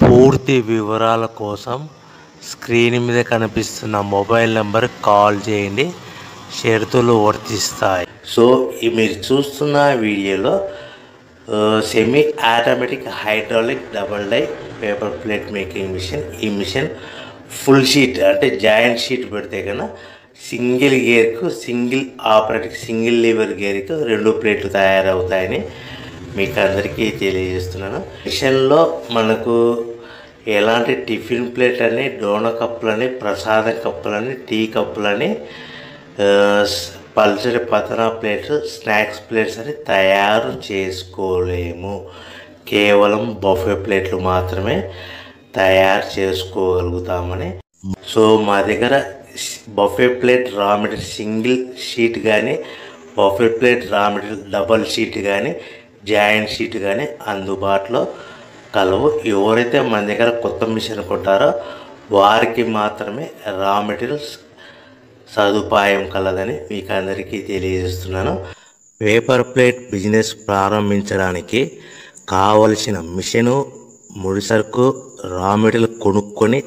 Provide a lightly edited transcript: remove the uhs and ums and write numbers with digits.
పూర్తి వివరాల కోసం స్క్రీన్ మీద కనిపిస్తున్న మొబైల్ నెంబర్కి కాల్ చేయండి. షరతులు వర్తిస్తాయి. సో మీరు చూస్తున్న వీడియోలో semi automatic hydraulic double die paper plate making machine. ఈ మిషన్ ఫుల్ షీట్ అంటే జాయింట్ షీట్ పెడితే కన్నా సింగిల్ గేర్కు సింగిల్ ఆపరేటింగ్ సింగిల్ లీవర్ గేర్కు 2 ప్లేట్లు తయారవుతాయని మీకు అందరికీ తెలియజేస్తున్నాను. మిషన్లో మనకు ఎలాంటి టిఫిన్ ప్లేట్లని, డోనా కప్పులని, ప్రసాదం కప్పులని, టీ కప్పులని, పల్చడి పతనా ప్లేట్స్, స్నాక్స్ ప్లేట్స్ అని తయారు చేసుకోలేము. కేవలం బఫే ప్లేట్లు మాత్రమే తయారు చేసుకోగలుగుతామని. సో మా దగ్గర buffet plate raw material single sheet కానీ, buffet plate raw material double sheet కానీ, జాయింట్ షీట్ కానీ అందుబాటులో కలవు. ఎవరైతే మన దగ్గర కొత్త మిషన్ కొంటారో వారికి మాత్రమే రా మెటీరియల్స్ సదుపాయం కలదని మీకు అందరికీ తెలియజేస్తున్నాను. పేపర్ ప్లేట్ బిజినెస్ ప్రారంభించడానికి కావలసిన మిషను, ముడిసరుకు, రా మెటీరియల్ కొనుక్కొని